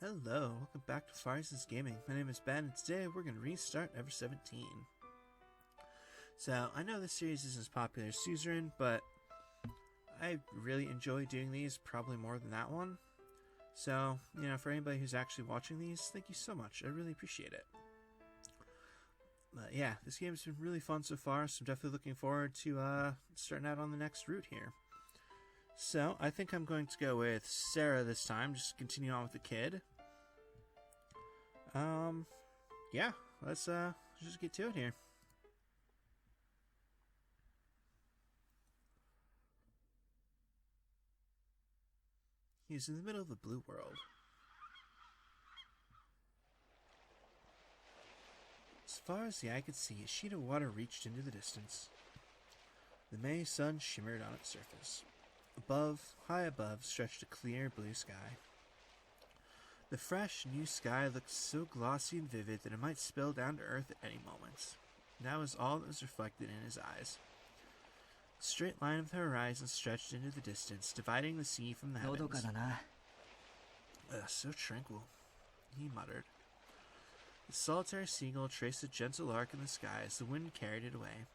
Hello, welcome back to Firesense Gaming. My name is Ben, and today we're going to restart Ever17. So, I know this series isn't as popular as Suzerain, but I really enjoy doing these, probably more than that one. So, for anybody who's actually watching these, thank you so much. I really appreciate it. But yeah, this game's been really fun so far, so I'm definitely looking forward to starting out on the next route here. So, I think I'm going to go with Sara this time, just continue on with the kid. Yeah, let's just get to it here. He's in the middle of the blue world. As far as the eye could see, a sheet of water reached into the distance. The May sun shimmered on its surface. Above, high above, stretched a clear blue sky. The fresh, new sky looked so glossy and vivid that it might spill down to earth at any moment. That was all that was reflected in his eyes. The straight line of the horizon stretched into the distance, dividing the sea from the heavens. So tranquil, he muttered. The solitary seagull traced a gentle arc in the sky as the wind carried it away.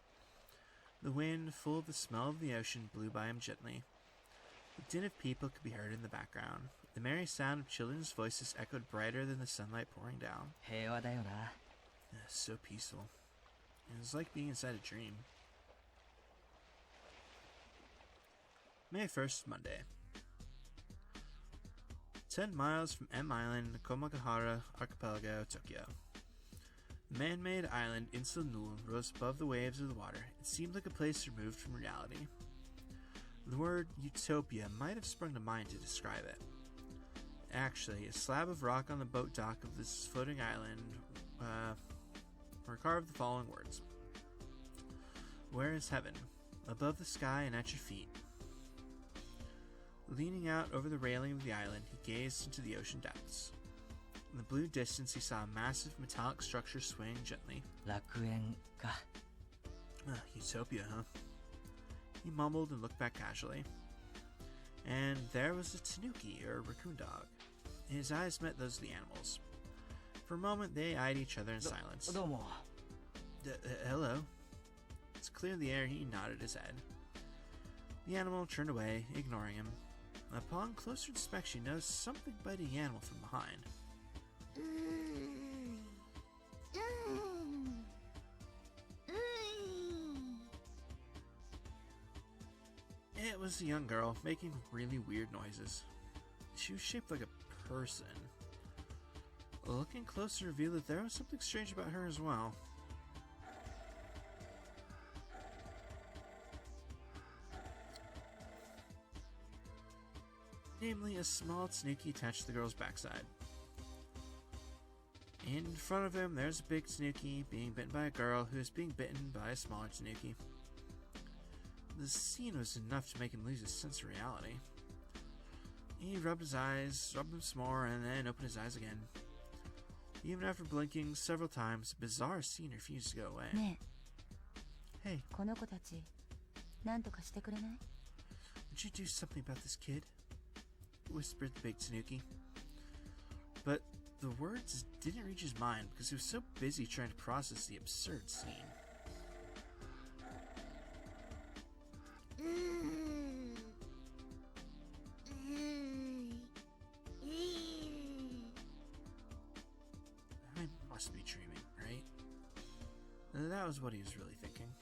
The wind, full of the smell of the ocean, blew by him gently. The din of people could be heard in the background. The merry sound of children's voices echoed brighter than the sunlight pouring down. So peaceful. It was like being inside a dream. May 1st, Monday. 10 miles from M Island, Komagahara Archipelago, Tokyo. The man-made island Insul rose above the waves of the water. It seemed like a place removed from reality. The word Utopia might have sprung to mind to describe it. Actually, a slab of rock on the boat dock of this floating island were carved the following words. Where is heaven? Above the sky and at your feet. Leaning out over the railing of the island, he gazed into the ocean depths. In the blue distance, he saw a massive metallic structure swaying gently. Utopia, huh? He mumbled and looked back casually. And there was a tanuki, or raccoon dog. His eyes met those of the animals. For a moment, they eyed each other in silence. Hello. It's clear in the air he nodded his head. The animal turned away, ignoring him. Upon closer inspection, he noticed something biting the animal from behind. It was a young girl, making really weird noises. She was shaped like a person. Looking closer revealed that there was something strange about her as well. Namely, a small tanuki attached to the girl's backside. In front of him, there's a big tanuki being bitten by a girl who is being bitten by a smaller tanuki. The scene was enough to make him lose his sense of reality. He rubbed his eyes, rubbed them some more, and then opened his eyes again. Even after blinking several times, the bizarre scene refused to go away. Hey, would you do something about this kid? Whispered the big tanuki. But the words didn't reach his mind because he was so busy trying to process the absurd scene. I must be dreaming, right? That was what he was really thinking.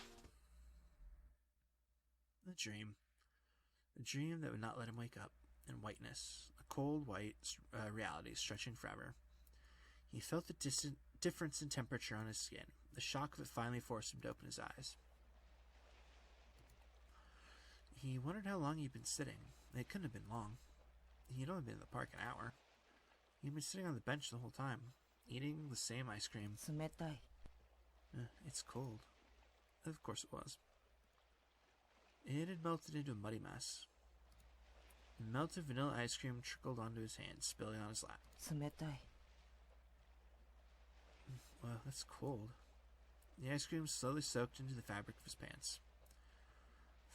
A dream. A dream that would not let him wake up. In whiteness. A cold, white reality stretching forever. He felt the difference in temperature on his skin. The shock of it finally forced him to open his eyes. He wondered how long he'd been sitting. It couldn't have been long. He'd only been in the park an hour. He'd been sitting on the bench the whole time, eating the same ice cream. It's cold. Of course it was. It had melted into a muddy mess. Melted vanilla ice cream trickled onto his hand, spilling on his lap. Well, that's cold. The ice cream slowly soaked into the fabric of his pants.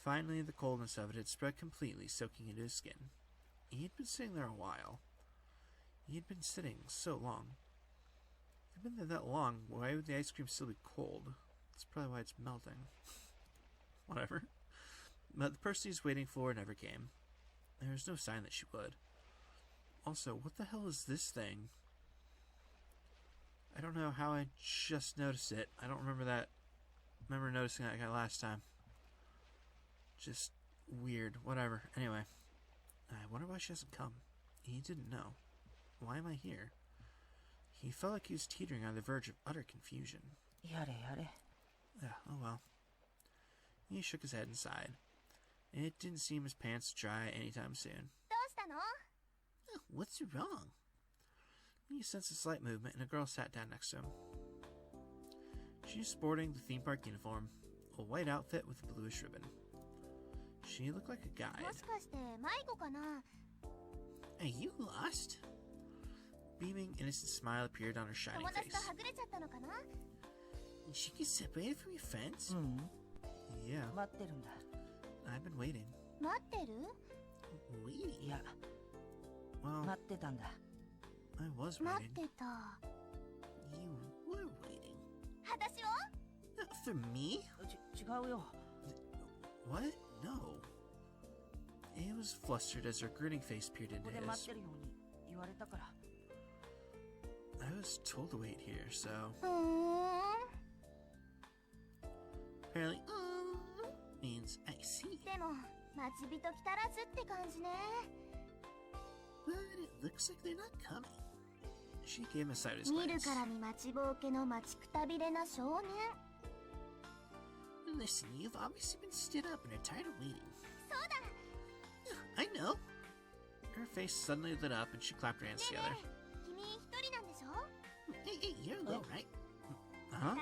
Finally, the coldness of it had spread completely, soaking into his skin. He had been sitting there a while. He had been sitting so long. If he'd been there that long, why would the ice cream still be cold? That's probably why it's melting. Whatever. But the person he's waiting for never came. There was no sign that she would. Also, what the hell is this thing? I don't know how I just noticed it. I don't remember that. Remember noticing that guy last time. Just weird. Whatever. Anyway. I wonder why she hasn't come. He didn't know. Why am I here? He felt like he was teetering on the verge of utter confusion. Yare. Oh well. He shook his head and sighed. It didn't seem his pants to dry anytime soon. Oh, what's wrong? He sensed a slight movement and a girl sat down next to him. She was sporting the theme park uniform, a white outfit with a bluish ribbon. She looked like a guide. Are you lost? A beaming, innocent smile appeared on her shining face. She gets separated from your friends? Yeah. I've been waiting. Waiting? Well, I was waiting. You were waiting. For me? What? No. He was flustered as her grinning face peered into his. I was told to wait here, so... Apparently, means I see. But it looks like they're not coming. She gave him a sideways glance. Listen, you've obviously been stood up and are tired of waiting. I know. Her face suddenly lit up and she clapped her hands together. Hey, you're alone, right? Huh?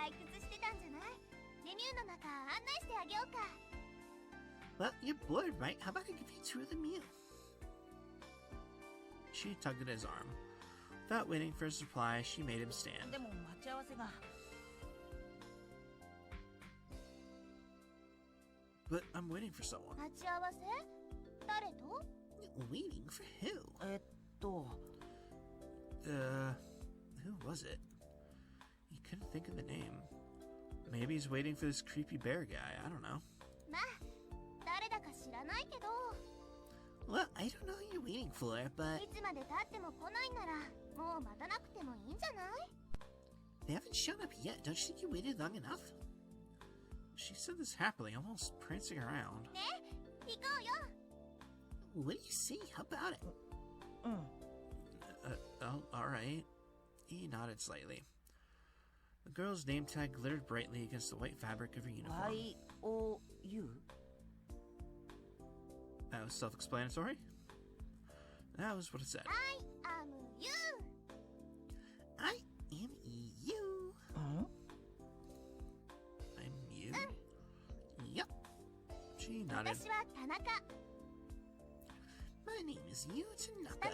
Well, you're bored, right? How about I give you a tour of the Mew? She tugged at his arm. Without waiting for his reply, she made him stand. But I'm waiting for someone. Waiting for who? Who was it? He couldn't think of the name. Maybe he's waiting for this creepy bear guy. I don't know. Well, I don't know who you're waiting for, but... They haven't shown up yet. Don't you think you waited long enough? She said this happily, almost prancing around. What do you see? How about it? Alright. He nodded slightly. The girl's name tag glittered brightly against the white fabric of her uniform. Y-O-U? That was self-explanatory? That was what it said. I am you. I am you. I'm you? Yep. She nodded. My name is Yu Tanaka.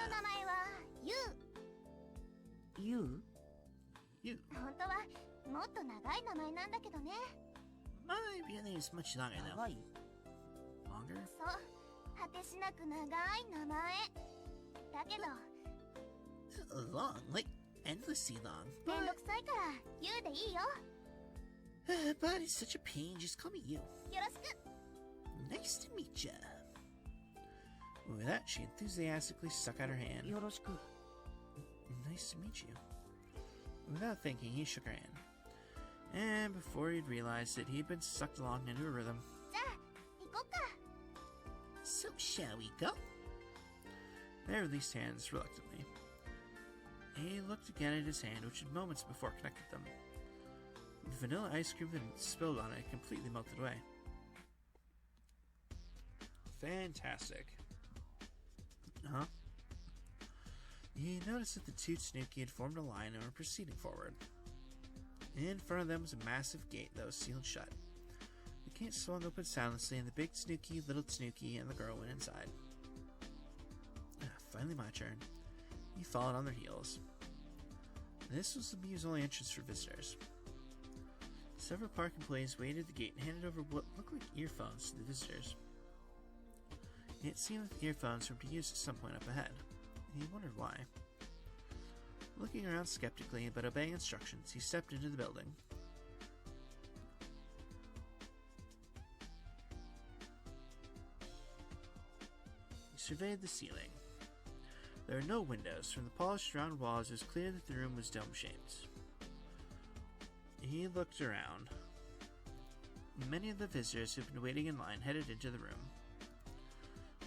You? You. My real name is much longer though. Longer? Long, like endlessly long. But it's such a pain, just call me you. Nice to meet ya. With that, she enthusiastically stuck out her hand. Nice to meet you. Without thinking, he shook her hand. And before he'd realized it, he'd been sucked along into a rhythm. So shall we go? They released hands reluctantly. He looked again at his hand, which had moments before connected them. The vanilla ice cream that had spilled on it completely melted away. Fantastic. Huh? He noticed that the two Tanuki had formed a line and were proceeding forward. In front of them was a massive gate that was sealed shut. The gate swung open soundlessly, and the big Tanuki, little Tanuki, and the girl went inside. Finally my turn. He followed on their heels. This was the Mew's only entrance for visitors. Several park employees waited at the gate and handed over what looked like earphones to the visitors. It seemed that the earphones were to be used at some point up ahead. He wondered why. Looking around skeptically but obeying instructions, he stepped into the building. He surveyed the ceiling. There were no windows. From the polished round walls, it was clear that the room was dome-shaped. He looked around. Many of the visitors who had been waiting in line headed into the room.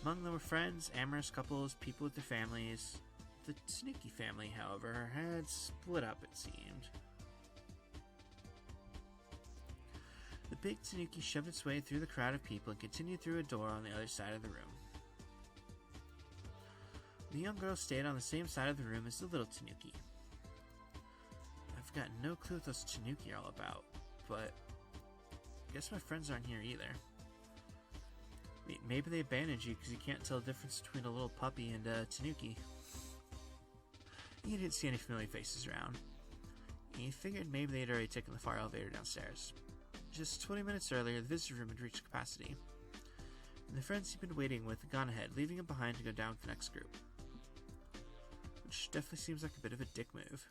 Among them were friends, amorous couples, people with their families. The Tanuki family, however, had split up, it seemed. The big Tanuki shoved its way through the crowd of people and continued through a door on the other side of the room. The young girl stayed on the same side of the room as the little Tanuki. I've got no clue what those Tanuki are all about, but I guess my friends aren't here either. Maybe they abandoned you because you can't tell the difference between a little puppy and a Tanuki. He didn't see any familiar faces around. He figured maybe they'd already taken the fire elevator downstairs. Just 20 minutes earlier, the visitor room had reached capacity, and the friends he'd been waiting with had gone ahead, leaving him behind to go down with the next group. Which definitely seems like a bit of a dick move.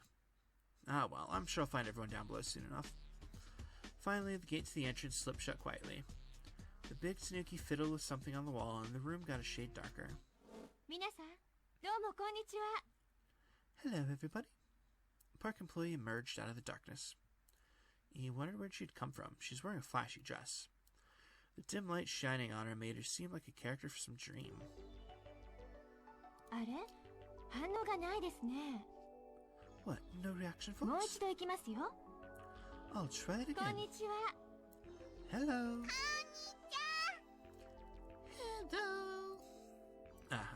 Ah well, I'm sure I'll find everyone down below soon enough. Finally, the gate to the entrance slipped shut quietly. The big Tanuki fiddled with something on the wall, and the room got a shade darker. Hello, everybody. The park employee emerged out of the darkness. He wondered where she'd come from. She's wearing a flashy dress. The dim light shining on her made her seem like a character from some dream. What? No reaction, folks? I'll try it again. Hello. Hello.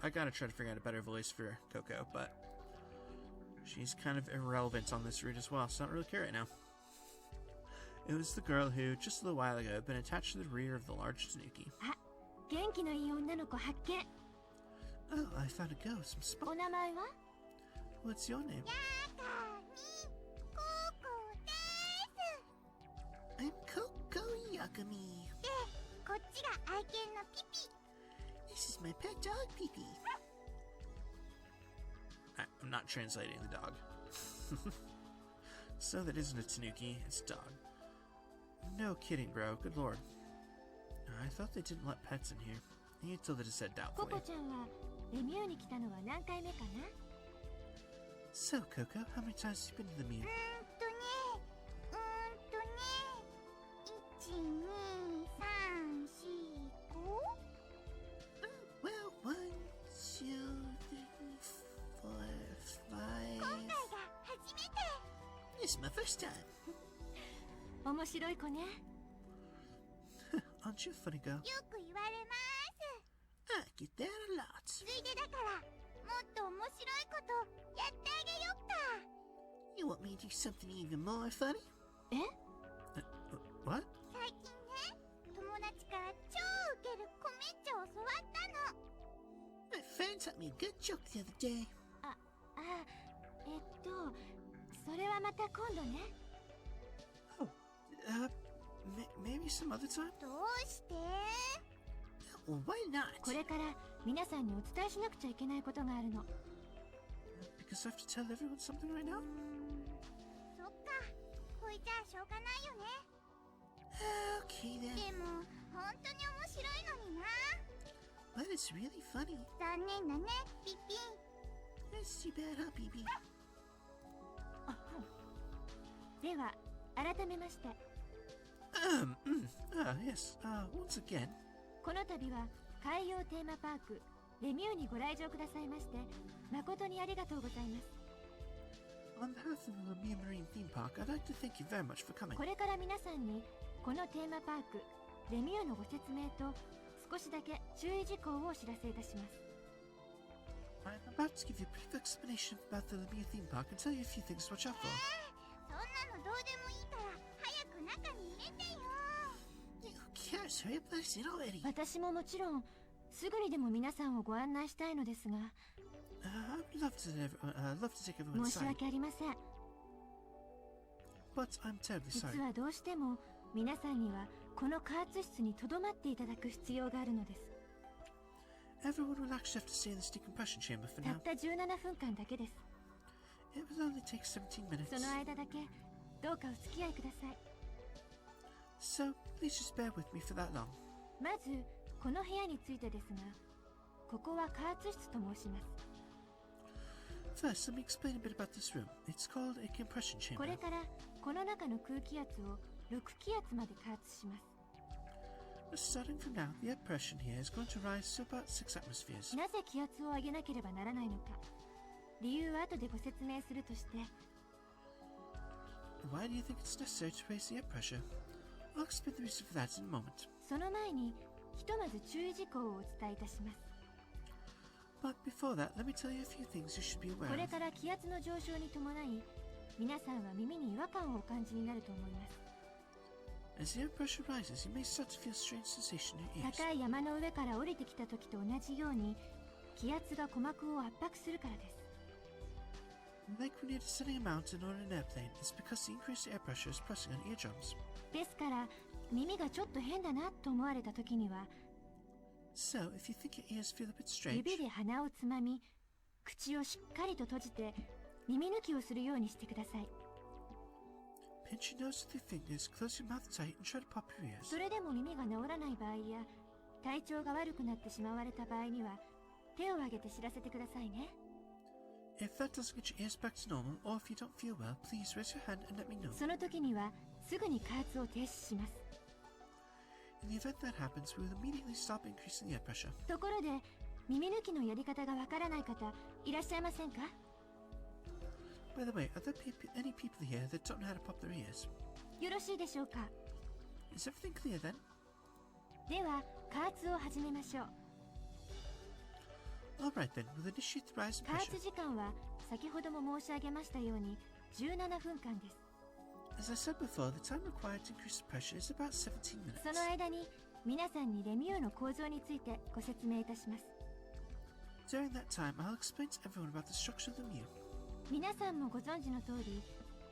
I gotta try to figure out a better voice for Coco, but she's kind of irrelevant on this route as well, so I don't really care right now. It was the girl who, just a little while ago, had been attached to the rear of the large Tanuki. Oh, I found a ghost. Some spot. What's your name? I'm Coco Yakami. This is my pet dog, Pee-Pee. I'm not translating the dog. So that isn't a Tanuki, it's a dog. No kidding, bro. Good lord. I thought they didn't let pets in here. He tilted his head doubtfully. So, Coco, how many times have you been to LeMu? Well, 1, 2, 3, 4, 5... This is my first time. Aren't you a funny girl? I get that a lot. You want me to do something even more funny? What? My friend taught me a good joke the other day. Oh, maybe some other time? Well, why not? Because I have to tell everyone something right now? Okay then. But it's really funny. That's too bad, huh, Pee-Pee? Yes, once again. この度は海洋テーマパークレミューにご来場くださいまして誠にありがとうございます。 On behalf of the LeMu Marine Theme Park, I'd like to thank you very much for coming. これから皆さんにこのテーマパークレミューのご説明と少しだけ注意事項をお知らせいたします。 I'm about to give you a brief explanation about the LeMu Theme Park and tell you a few things to watch out for. そんなのどうでもいいから早く中に入れてよ。 Who cares? Hurry up, let's in already. 私ももちろんすぐにでも皆さんをご案内したいのですが、I'd love to take everyone 申し inside, 訳ありません。 but I'm terribly 実 sorry. はどうしても皆さんにはこの加圧室に留まっていただく必要があるのです。 Everyone will actually have to stay in this decompression chamber for た now. った17分間だけです。It will only take 17 minutes. その間だけどうかお付き合いください。 So, please just bear with me for that long. まずこの部屋についてですが、ここは加圧室と申します。 First, let me explain a bit about this room. It's called a compression こ chamber. れからこの中の空気圧を6気圧まで加圧します。 Starting from now, the air pressure here is going to rise to about 6 atmospheres. なぜ気圧を上げなければならないのか、理由は後でご説明するとして、 Why do you think it's necessary to raise the air pressure? I'll explain the reason for that in a moment. その前にひとまず注意事項をお伝えいたします。 But before that, let me tell you a few things you should be こ aware れ of. から気圧の上昇に伴い、皆さんは耳に違和感をお感じになると思います。 As the air pressure rises, you may start to feel a strange sensation in your ears. 高い山の上から降りてきた時と同じように、気圧が鼓膜を圧迫するからです。 Like when you're descending a mountain or in an airplane, it's because the increased air pressure is pressing on eardrums. ですから耳がちょっと変だなと思われた時には、 So, if you think your ears feel a bit strange, 指で鼻をつまみ、口をしっかりと閉じて耳抜きをするようにしてください。 pinch your nose with your fingers, close your mouth tight, and try to pop your ears. それでも耳が治らない場合や体調が悪くなってしまわれた場合には、手を挙げて知らせてくださいね。 If that doesn't get your ears back to normal, or if you don't feel well, please raise your hand and let me know. その時にはすぐに加圧を停止します。 In the event that happens, we will immediately stop increasing the air pressure. ところで、耳抜きのやり方がわからない方いらっしゃいませんか？ By the way, are there any people here that don't know how to pop their ears? よろしいでしょうか？ Is everything clear then? では加圧を始めましょう。 Alright then, we'll initiate the rise in 加 pressure. 圧時間は先ほども申し上げましたように17分間です。 As I said before, the time required to increase the pressure is about 17 minutes. その間に皆さんにレミューの構造についてご説明いたします。 During that time, I'll explain to everyone about the structure of the LeMu. 皆さんもご存知の通り、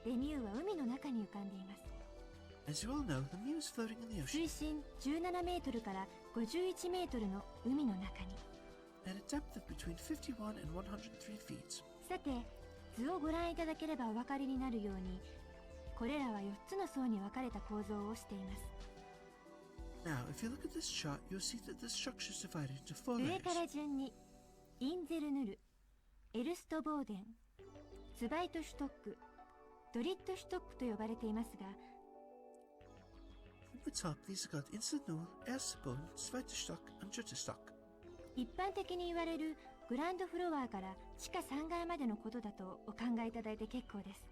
レミューは海の中に浮かんでいます。 As you all know, the LeMu is floating in the ocean 水深17メートルから51メートルの海の中に。 at a depth of between 51 and 103 feet. さて、図をご覧いただければお分かりになるように、これらは4つの層に分かれた構造をしています。 Now, if you look at this chart, you'll see that the structure is divided into 4上か layers. ら順にインゼルヌル、エルストボーデン、ツバイトシュトック、ドリットシュトックと呼ばれていますが、 From the top, these are called Inselnull, Ersteboden, Zweiterstock, and Dritterstock. 一般的に言われるグランドフロアから地下3階までのことだとお考えいただいて結構です。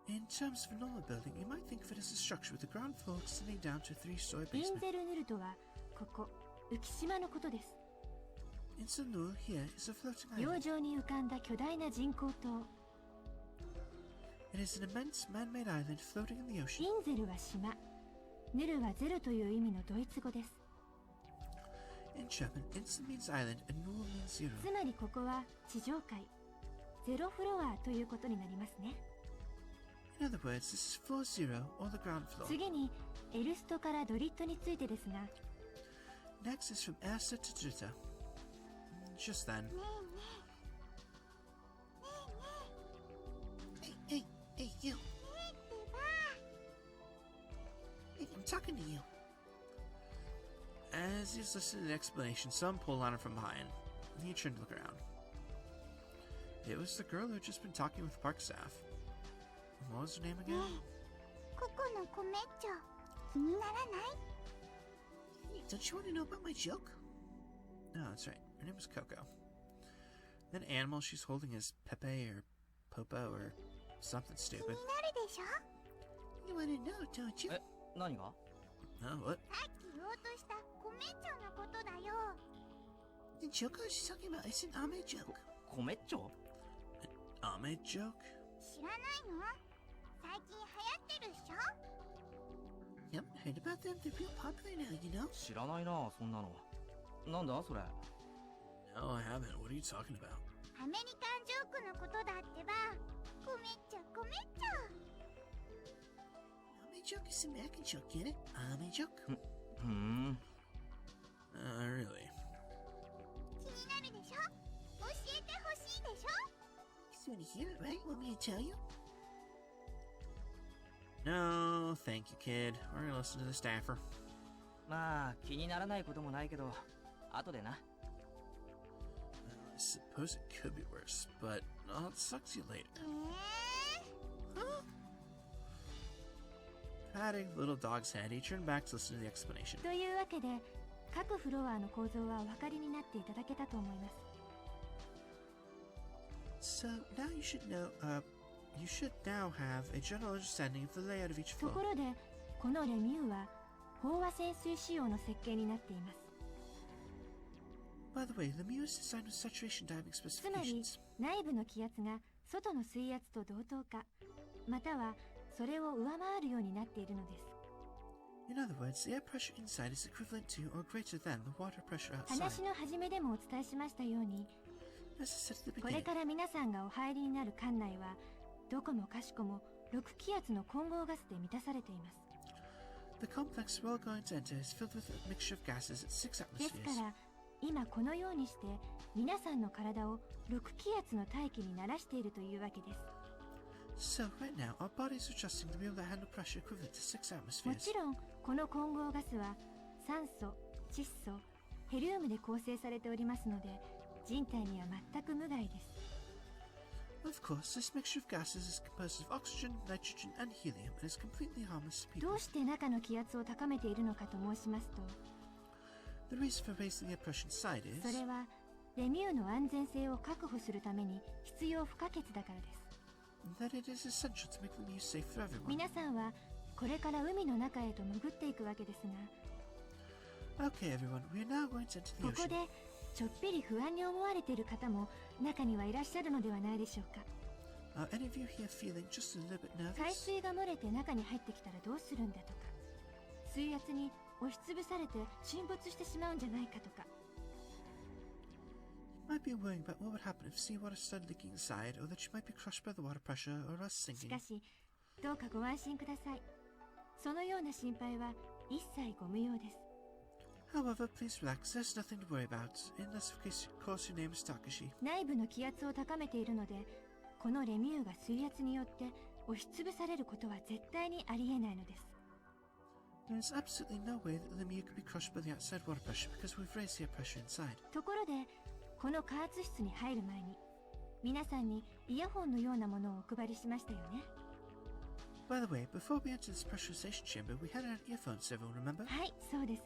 In terms of a normal building, you might think of it as a structure with the ground floor extending down to a 3-story イン basement. ゼルヌルとはここ浮島のことです。 Inselnull here is a floating 洋 island. 上に浮かんだ巨大な人工島。 It is an immense man-made island floating in the イ ocean. ンゼルは島、ヌルはゼロという意味のドイツ語です。 In German, Insel means island and Null means zero. つまりここは地上階、ゼロフロアということになりますね。 In other words, this is floor zero or the ground floor. 次にエルストからドリットについてですが、 Next is from Erster to Dritter. Just then. Hey, you. Hey, I'm talking to you. As he's listening to the explanation, someone pulled on him from behind. He turned to look around. It was the girl who had just been talking with the park staff. What was her name again? ここのコメッチョ気にならない？ Don't you want to know about my joke? No, that's right. Her name was Coco. That animal she's holding is Pepe or Popo or something 気に stupid. なるでしょ？ You want to know, don't you? 何が？ Oh, what? さっき言おうとしたコメッチョのことだよ。 The joke I was talking about is an Ame joke. コメッチョ？ Ame joke? 知らないの？最近流行ってるっしょ？ You haven't heard about them? They're real popular now, you know? 知らないな、そんなの。なんだそれ？ No, I haven't. What are you talking about? アメリカンジョークのことだってば。コメッチョコメッチョ。 Ame joke is an American joke, get it? Ame joke? ふーん。 Really? 気になるでしょ？教えてほしいでしょ？ So want to hear it, right? Want me to tell you? No, thank you, kid. We're gonna listen to the staffer. まあ気にならないこともないけど後でな。 I suppose it could be worse, but I'll talk to you later. Huh? Patting the little dog's head, he turned back to listen to the explanation. というわけで各フロアの構造はお分かりになっていただけたと思います。 So now you should now have a general understanding of the layout of each と floor. ころでこのレミューは飽和潜水仕様の設計になっています。 By the way, LeMu is designed with saturation diving つまり specifications. 内部の気圧が外の水圧と同等かまたはそれを上回るようになっているのです。 In other words, the air pressure inside is equivalent to or greater than the water pressure outside. 話の始めでもお伝えしましたように As I said at the これ beginning, から皆さんがお入りになる館内はどこもかしこも6気圧の混合ガスで満たされています。 the complex we're all going to enter is filled with a mixture of gases at 6ですか atmospheres. ら今このようにして皆さんの体を6気圧の大気に慣らしているというわけです。 So right now, our bodies are adjusting to be able to handle pressure equivalent to 6も atmospheres. ちろんこの混合ガスは酸素、窒素、ヘリウムで構成されておりますので人体には全く無害です。 Of course, this mixture of gases is composed of oxygen, nitrogen, and helium and is completely harmless to ど people. うして中の気圧を高めているのかと申しますと The reason for raising the air pressure inside そ is れはレミューの安全性を確保するために必要不可欠だからです。 that it is essential to make LeMu safe for everyone. 皆さんはこれから海の中へと潜っていくわけですが Okay, everyone, we are now going to enter the ここ ocean. でちょっぴり不安に思われている方も中にはいらっしゃるのではないでしょうか。 Are any of you here feeling just a little bit 海 nervous? 水が漏れて中に入ってきたらどうするんだとか水圧に押しつぶされて沈没してしまうんじゃないかとか You might be worrying about what would happen if seawater started leaking inside, or that you might be crushed by the water pressure, or us し sinking. かしどうかご安心ください。そのような心配は一切ご無用です。 However, please relax, there's nothing to worry about, unless of course your name is Takashi. 内部の気圧を高めているのでこのレミューが水圧によって押しつぶされることは絶対にありえないのです。 There is absolutely no way that LeMu could be crushed by the outside water pressure because we've raised the air pressure inside. ところでこの加圧室に入る前に皆さんにイヤホンのようなものをお配りしましたよね。 By the way, before we entered this pressurization chamber, we had our earphones, everyone remember? はい、そうです。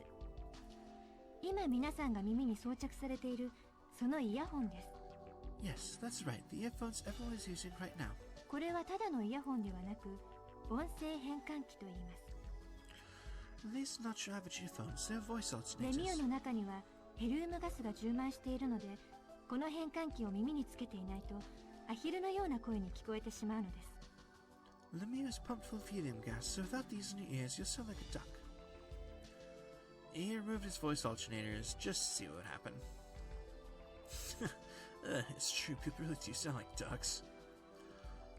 今皆さんが耳に装着されているそのイヤホンです。 Yes, that's right, the earphones everyone is using right now. これはただのイヤホンではなく音声変換器と言います。 These are not your average earphones, they're voice レミュー alternators. の中にはヘリウムガスが充満しているのでこの変換器を耳につけていないとアヒルのような声に聞こえてしまうのです。 LeMu is pumped full of helium gas, so without these in your ears, you'll sound like a duck. He removed his voice alternators just to see what would happen. It's true, people really do sound like ducks.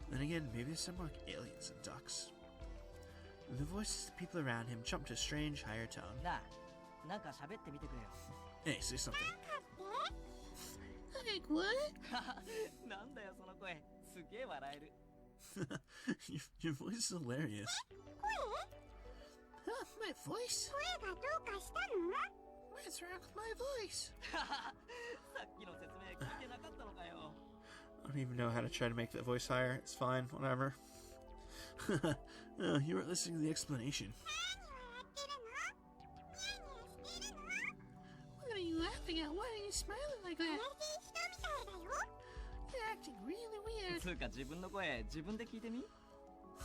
Then again, maybe they sound more like aliens than ducks. The voices of the people around him jumped to a strange, higher tone. なあなんか喋ってみてくれよ。 Hey, say something. Like what? なんだよその声すげえ笑える。your voice is hilarious. Huh, my voice? 声がどうかしたの？ What's wrong with my voice? さっきの説明聞いてなかったのかよ。 I don't even know how to try to make that voice higher. It's fine, whatever. You weren't listening to the explanation. What are you laughing at? Why are you smiling like 怪 that? しい人みたいだよ。 You're acting really weird. つうか自分の声自分で聞いてみ。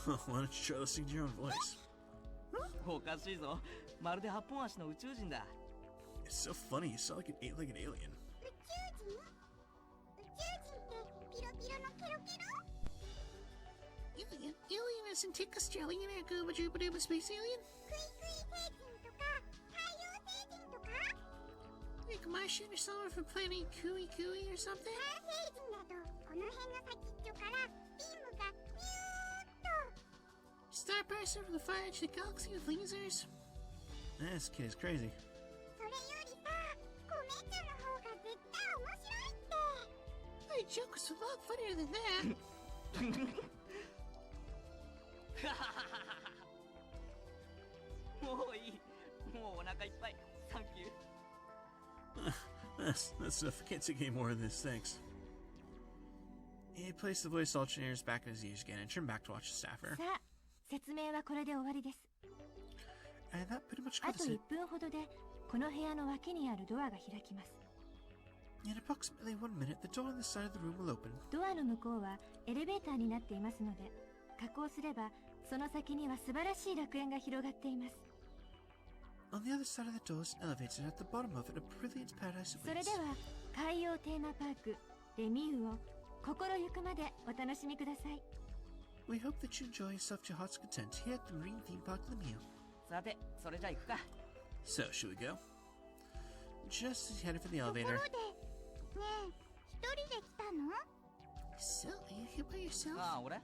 Why don't you try listening to your own voice? おかしいぞ。まるで八本足の宇宙人だ。 It's so funny, you sound like an alien. 宇宙人？宇宙人ってピロピロのケロケロ？ Alien isn't take Australian and go with Jupiter space alien? クイクイ星人とか太陽星人とか？ Like Martian or someone from planet Kui Kui or something? 太星人だとこの辺の先っちょからビームがビューッと。 Star person from the far edge of the galaxy with lasers? This kid is crazy. それよりさ、コメッチョの方が絶対面白いって。 Like joke was a lot funnier than that. もういい。もうお腹いっぱい。サンキュー。That's enough. I can't take any more of this, thanks. He placed the voice alternators back in his ears again and turned back to watch the staffer. さあ、説明はこれで終わりです。 And that pretty much あと covers 1 it. 分ほどでこの部屋の脇にあるドアが開きます。 In approximately 1 minute, the door on the side of the room will open. ドアの向こうはエレベーターになっていますので、下降すればその先には素晴らしい楽園が広がっています。 On the other side of the door is an elevator, and at the bottom of it, a brilliant paradise それ awaits. では海洋テーマパークレミューを心ゆくまでお楽しみください。 We hope that you enjoy yourself to your heart's content here at the Marine Theme Park LeMu. さて、それじゃ行くか。 So, should we go? Just as he headed for the ところ elevator. で、ねえ、一人で来たの？ So, are you here by yourself? ああ、俺？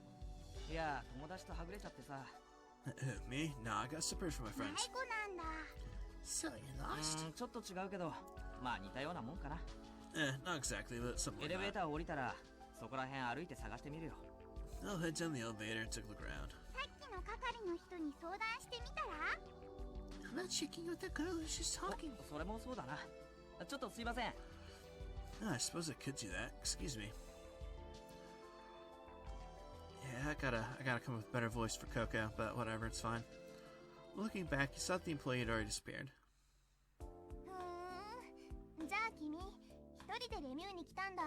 いや、友達とはぐれちゃってさ。Me? Nah, I got support from my 迷 friends. 子なんだ。 So, you're lost? ちょっと違うけど、まあ似たようなもんかな。 Not exactly, but something エ like レベー that. ター降りたら、そこら辺歩いて探してみるよ。I'll head down the elevator and take a look around. さっきの係の人に相談してみたら？ How about checking out that girl who's just talking? お、それもそうだな。ちょっとすいません。I suppose I could do that. Excuse me. Yeah, I gotta come up with a better voice for Coco, but whatever, it's fine. Looking back, he saw that the employee had already disappeared. じゃあ君、一人でレミューに来たんだ。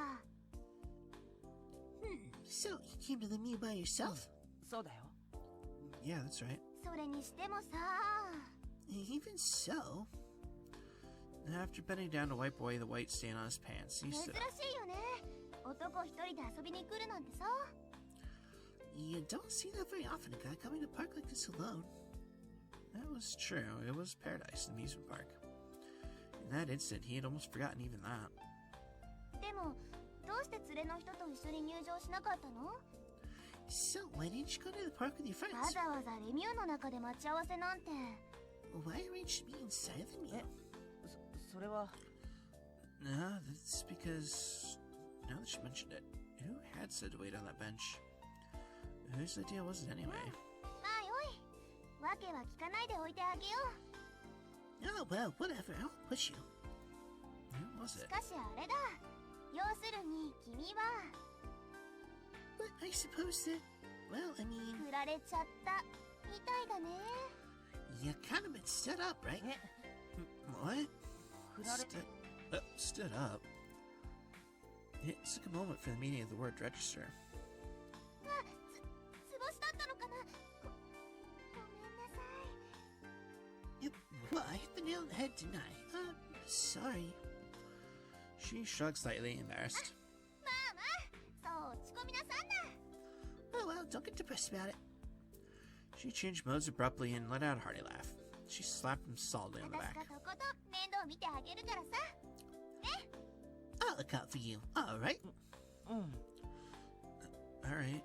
So, you came to the Mew by yourself? そうだよ。Yeah, that's right. それにしてもさ、 Even so, After bending down to wipe away the white stain on his pants, he 珍し stood い up. よね。男一人で遊びに来るなんてさ。 you don't see that very often, a guy coming to a park like this alone. That was true. It was paradise, an amusement park. In that instant, he had almost forgotten even that. でも、どうして連れの人と一緒に入場しなかったの？ So, why didn't you go to the park with your わ friends? ざわざレミューの中で待ち合わせなんて。 Why arrange to be inside the Mew? それは。 No, that's because... Now that you mentioned it, who had said to wait on that bench? Whose idea was it anyway? まあよい。わけは聞かないでおいてあげよう。 Oh, well, whatever, I'll push you. Who was し it? かしあれだ。要するに君は But I suppose that, well, I mean, 振られちゃったみたいだね。 you kind of been stood up, right? え、 What? 振られ。 Stood up? It took a moment for the meaning of the word to register. あ、図星だったのかな。ごめんなさい。 Yep. Well, I hit the nail on the head, didn't I? Sorry. She shrugged slightly, embarrassed. まあまあ、そう落ち込みなさんな。 Oh, well, don't get depressed about it. She changed modes abruptly and let out a hearty laugh. She slapped him solidly on the 私 back. がとことん面倒見てあげるからさ。 I'll look out for you. All right. うん。 Alright.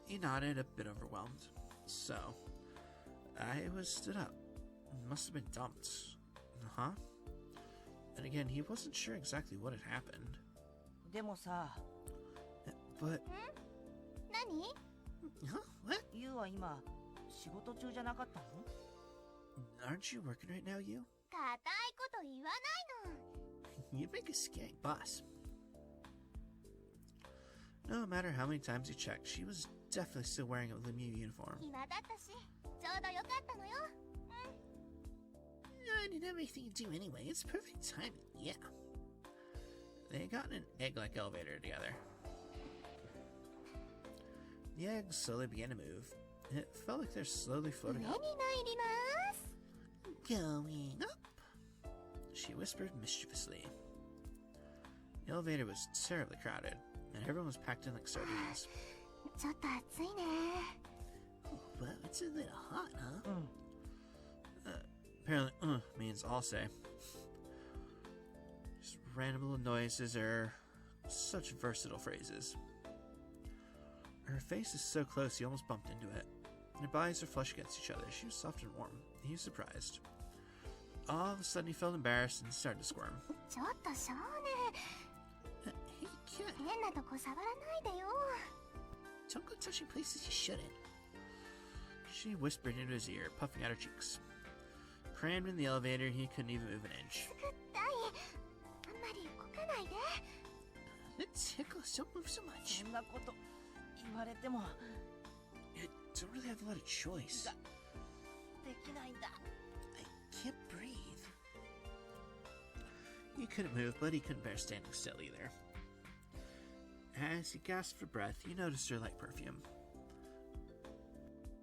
He nodded, a bit overwhelmed. So, I was stood up. Must have been dumped. Huh? And again, he wasn't sure exactly what had happened. でもさ、 But, 何？ Huh? What? ユウは今仕事中じゃなかったの？ aren't you working right now, you? 固いこと言わないの。 You make a scary boss. No matter how many times he checked, she was definitely still wearing a LeMu uniform. 暇だったし、ちょうどよかったのよ。 I didn't have anything to do anyway. It's perfect timing. Yeah. They had gotten an egg-like elevator together. The eggs slowly began to move. It felt like they're slowly 上 floating に up. 参ります。 Going up. She whispered mischievously. The elevator was terribly crowded, and everyone was packed in like sardines. ちょっと暑いね。 Well, it's a little hot, huh? うん。 Apparently, means I'll say. Just random little noises are such versatile phrases. Her face is so close he almost bumped into it. Their bodies are flush against each other. She was soft and warm. He was surprised. All of a sudden, he felt embarrassed and started to squirm. ちょっと少年。 Hey, cat, 変なとこ触らないでよ。 Don't go touching places you shouldn't. She whispered into his ear, puffing out her cheeks. Crammed in the elevator, he couldn't even move an inch. つくったい。あんまり動かないで。 It tickles, don't move so much. そんなこと言われても You don't really have a lot of choice. できないんだ。 I can't breathe. He couldn't move, but he couldn't bear standing still either. As he gasped for breath, he noticed her light perfume.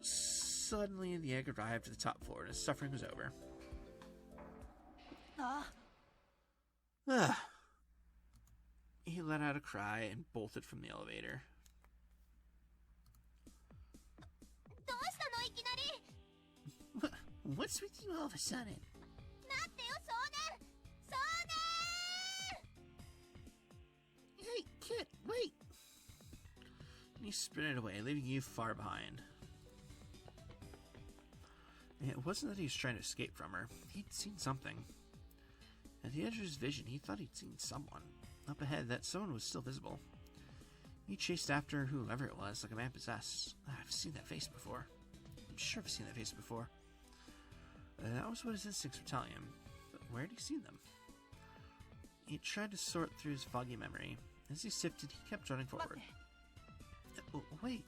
Suddenly, the egg arrived to the top floor and his suffering was over. あ Ugh. He let out a cry and bolted from the elevator. どうしたのいきなり。 What's with you all of a sudden? 待ってよ、少年。少年。 Hey, kid, wait! He sprinted away, leaving you far behind. It wasn't that he was trying to escape from her. He'd seen something. At the edge of his vision, he thought he'd seen someone. Up ahead, that someone was still visible. He chased after whoever it was, like a man possessed. I've seen that face before. I'm sure I've seen that face before. That was what his instincts were telling him. But where had he seen them? He tried to sort through his foggy memory. As he sifted, he kept running 待っ forward. て Wait.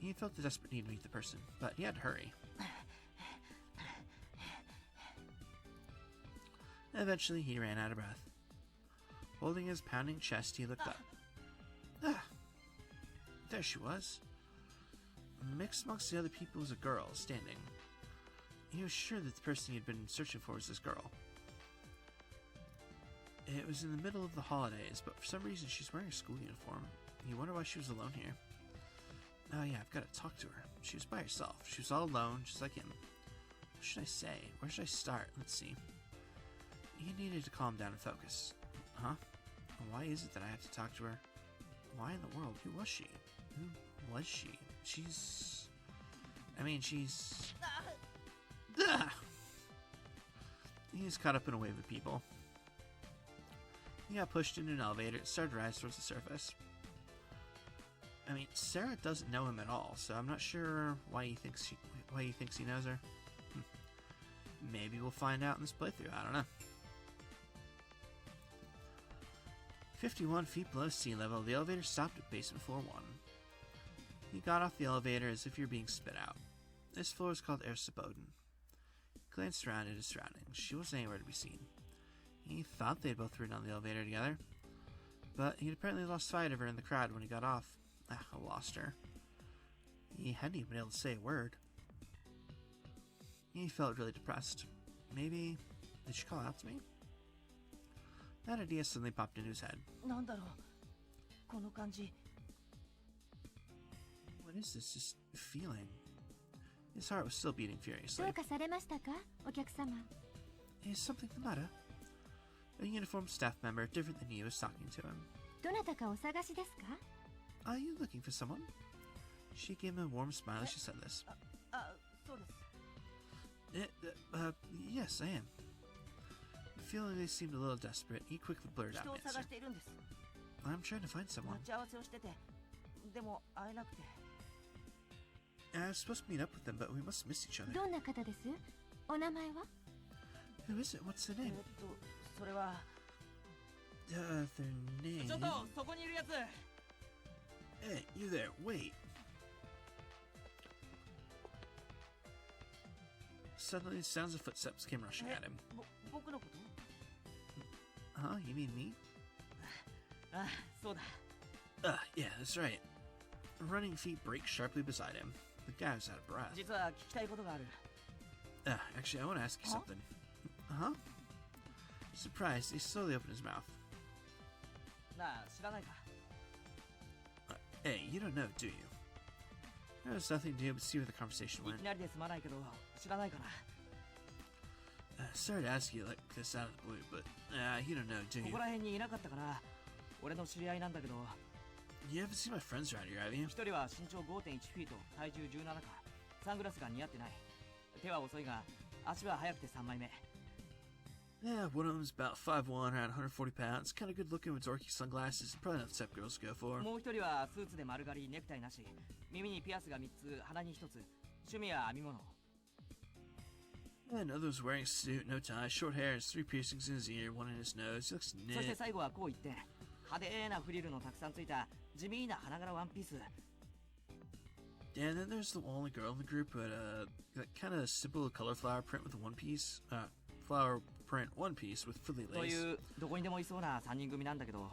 He felt the desperate need to meet the person, but he had to hurry. Eventually, he ran out of breath. Holding his pounding chest, he looked up. Ah! There she was. Mixed amongst the other people was a girl, standing. He was sure that the person he had been searching for was this girl. It was in the middle of the holidays, but for some reason she's wearing a school uniform. You wonder why she was alone here. Oh yeah, I've got to talk to her. She was by herself. She was all alone, just like him. What should I say? Where should I start? Let's see. He needed to calm down and focus. Huh? Why is it that I have to talk to her? Why in the world? Who was she? Who was she? She's... Ah! He's caught up in a wave of people. He got pushed into an elevator. It started to rise towards the surface. Sara doesn't know him at all, so I'm not sure why he thinks he knows her. Maybe we'll find out in this playthrough. I don't know. 51 feet below sea level, the elevator stopped at basement floor 1. He got off the elevator as if he were being spit out. This floor is called Ever17. He glanced around at his surroundings. She wasn't anywhere to be seen. He thought they'd both ridden on the elevator together, but he'd apparently lost sight of her in the crowd when he got off. I lost her. He hadn't even been able to say a word. He felt really depressed. Maybe did she call out to me? That idea suddenly popped into his head. なんだろうこの感じ What is this? Just feeling. His heart was still beating ど furiously. うかされましたか、お客様。 Is something the matter? A uniformed staff member, different than you, was talking to him. どなたかお探しですか？ Are you looking for someone? She gave him a warm smile as she said this. あ、そうです Yes, I am. Feeling they seemed a little desperate, he quickly blurted 人 out を an 探 answer. しているんです I'm trying to find someone. 待ち合わせをしててでも会えなくて I was supposed to meet up with them, but we must miss each other. どんな方です？お名前は？ Who is it? What's their name? それは Their name... ちょっとそこにいるやつ Hey, you there, wait. Suddenly, the sounds of footsteps came rushing at him. 僕のこと Huh? You mean me? あ、そうだ Yeah, that's right. Running feet break sharply beside him. The guy was out of breath. 実は聞きたいことがある Actually, I want to ask you Huh? something. Huh? Surprised, he slowly opened his mouth. なあ知らないか Hey, you don't know, do you? There was nothing to do but see where the conversation い went. きなりで済まないけど知らないかな Sorry to ask you like this out of the blue, but you don't know, do こ you? こら辺にいなかったから俺の知り合いなんだけど You haven't seen my friends around here, have you? 一人は身長 5.1 フィート体重17かサングラスが似合ってない手は遅いが足は速くて3枚目 Yeah, one of them's about 5'1", around 140 pounds. Kind of good looking with dorky sunglasses. Probably not the type girls go for. もう一人はスーツで丸刈り、ネクタイなし、耳にピアスが3つ、鼻に1つ、趣味は編み物。 And another was wearing a suit, no tie, short hair, and 3 piercings in his ear, 1 in his nose. He looks そして knit. 最後はこう言って、派手なフリルのたくさんついた地味な花柄ワンピース。 And then there's the only girl in the group who had that kind of simple color flower print with a flower print one piece with frilly と lace. いうどこにでもいそうな3人組なんだけど、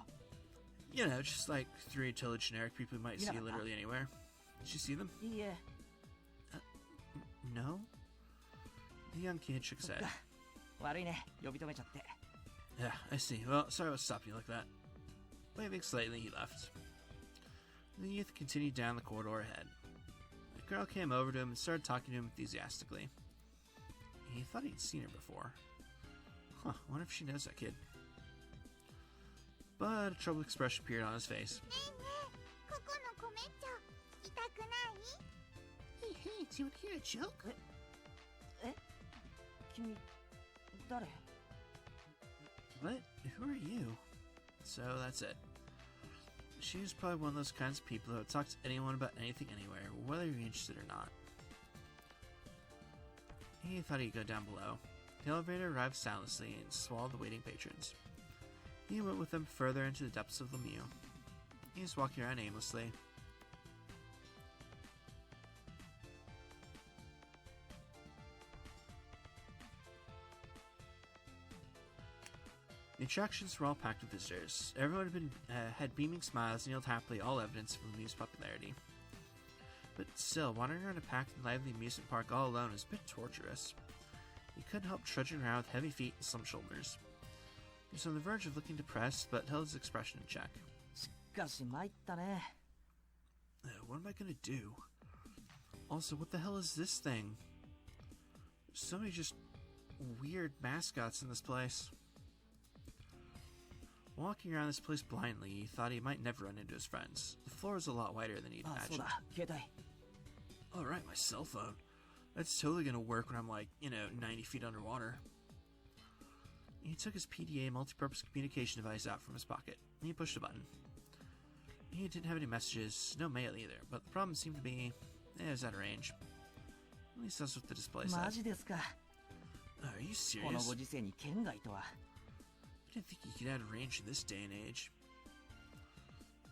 You know, just like 3 totally generic people you might see Yeah. literally anywhere. Did you see them? いいえ、 No? The young kid shook his そっ head. か。悪いね、呼び止めちゃって。 Yeah, I see. Well, sorry about stopping you like that. Waving slightly, he left. The youth continued down the corridor ahead. The girl came over to him and started talking to him enthusiastically. He thought he'd seen her before. Huh, wonder if she knows that kid. But a troubled expression appeared on his face. ねえねえ、ここのコメンチョ聞きたくない？ Hey, hey, do you want to hear a joke? 君、誰？ What? Who are you? So that's it. She's probably one of those kinds of people who would talk to anyone about anything anywhere, whether you're interested or not. He thought he'd go down below. The elevator arrived soundlessly and swallowed the waiting patrons. He went with them further into the depths of LeMu. He was walking around aimlessly. The attractions were all packed with visitors. Everyone had beaming smiles and yelled happily, all evidence of LeMu's popularity. But still, wandering around a packed and lively amusement park all alone was a bit torturous. He couldn't help trudging around with heavy feet and slumped shoulders. He was on the verge of looking depressed, but held his expression in check. しかし参ったね。 What am I gonna do? Also, what the hell is this thing? There's so many just weird mascots in this place. Walking around this place blindly, he thought he might never run into his friends. The floor is a lot wider than he'd あ、そう imagined. だ、携帯。 Alright, my cell phone. That's totally gonna work when I'm like, 90 feet underwater. He took his PDA multi-purpose communication device out from his pocket. He pushed a button. He didn't have any messages, no mail either, but the problem seemed to be, it was out of range. At least that's what the display マ said. ジですか。 Are you この serious? ご時世に県外とは。 I didn't think you could add a range in this day and age.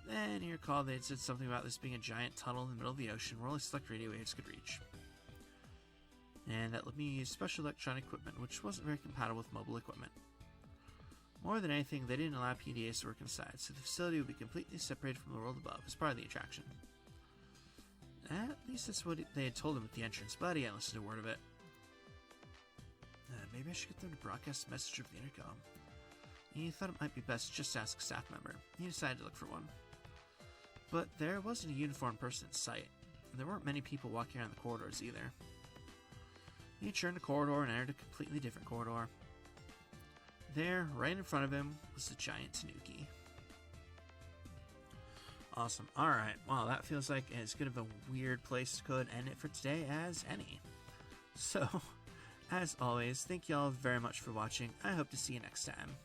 Then he recalled they had said something about this being a giant tunnel in the middle of the ocean where only select radio waves could reach. And that LeMu used special electronic equipment, which wasn't very compatible with mobile equipment. More than anything, they didn't allow PDAs to work inside, so the facility would be completely separated from the world above as part of the attraction. At least that's what they had told him at the entrance, but he hadn't listened to a word of it. Maybe I should get them to broadcast a message over the intercom. He thought it might be best just to ask a staff member. He decided to look for one. But there wasn't a uniformed person in sight, and there weren't many people walking around the corridors either. He turned a corridor and entered a completely different corridor. There, right in front of him, was the giant Tanuki. Awesome. Alright, well, that feels like as good of a weird place to go and end it for today as any. So, as always, thank you all very much for watching. I hope to see you next time.